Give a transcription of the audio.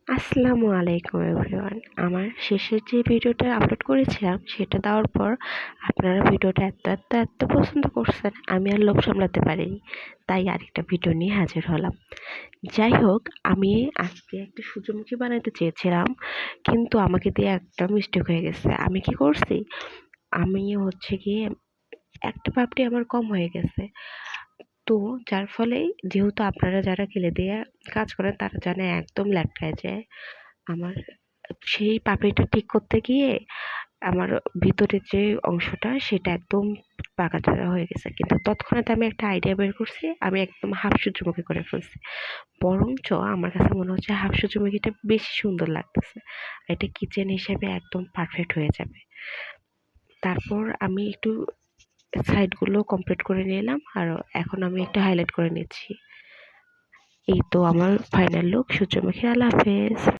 আসসালামু আলাইকুম এভরিওয়ান। আমার শেষের যে ভিডিওটা আপলোড করেছিলাম সেটা দেওয়ার পর আপনারা ভিডিওটা এত পছন্দ করছেন, আমি আর লোভ সামলাতে পারিনি, তাই আরেকটা ভিডিও নিয়ে হাজির হলাম। যাই হোক, আমি আজকে একটা সূর্যমুখী বানাতে চেয়েছিলাম, কিন্তু আমাকে দিয়ে একটা মিস্টেক হয়ে গেছে। আমি কি করছি, আমি হচ্ছে গিয়ে একটা পাপড়ি আমার কম হয়ে গেছে। তো যার ফলে, যেহেতু আপনারা যারা কিলে দিয়ে কাজ করেন তারা জানে একদম ল্যাটকায় যায়। আমার সেই পাপড়িটা ঠিক করতে গিয়ে আমার ভিতরের যে অংশটা সেটা একদম পাকাচোরা হয়ে গেছে। কিন্তু তৎক্ষণাৎ আমি একটা আইডিয়া বের করছি, আমি একদম হাফ সূর্যমুখী করে ফেলছি। বরঞ্চ আমার কাছে মনে হচ্ছে হাফ সূর্যমুখীটা বেশি সুন্দর লাগতেছে, এটা কিচেন হিসেবে একদম পারফেক্ট হয়ে যাবে। তারপর আমি একটু সাইডগুলো কমপ্লিট করে নিলাম, আর এখন আমি একটু হাইলাইট করে নিচ্ছি। এই তো আমার ফাইনাল লুক সূর্যমুখী। আল্লাহ হাফেজ।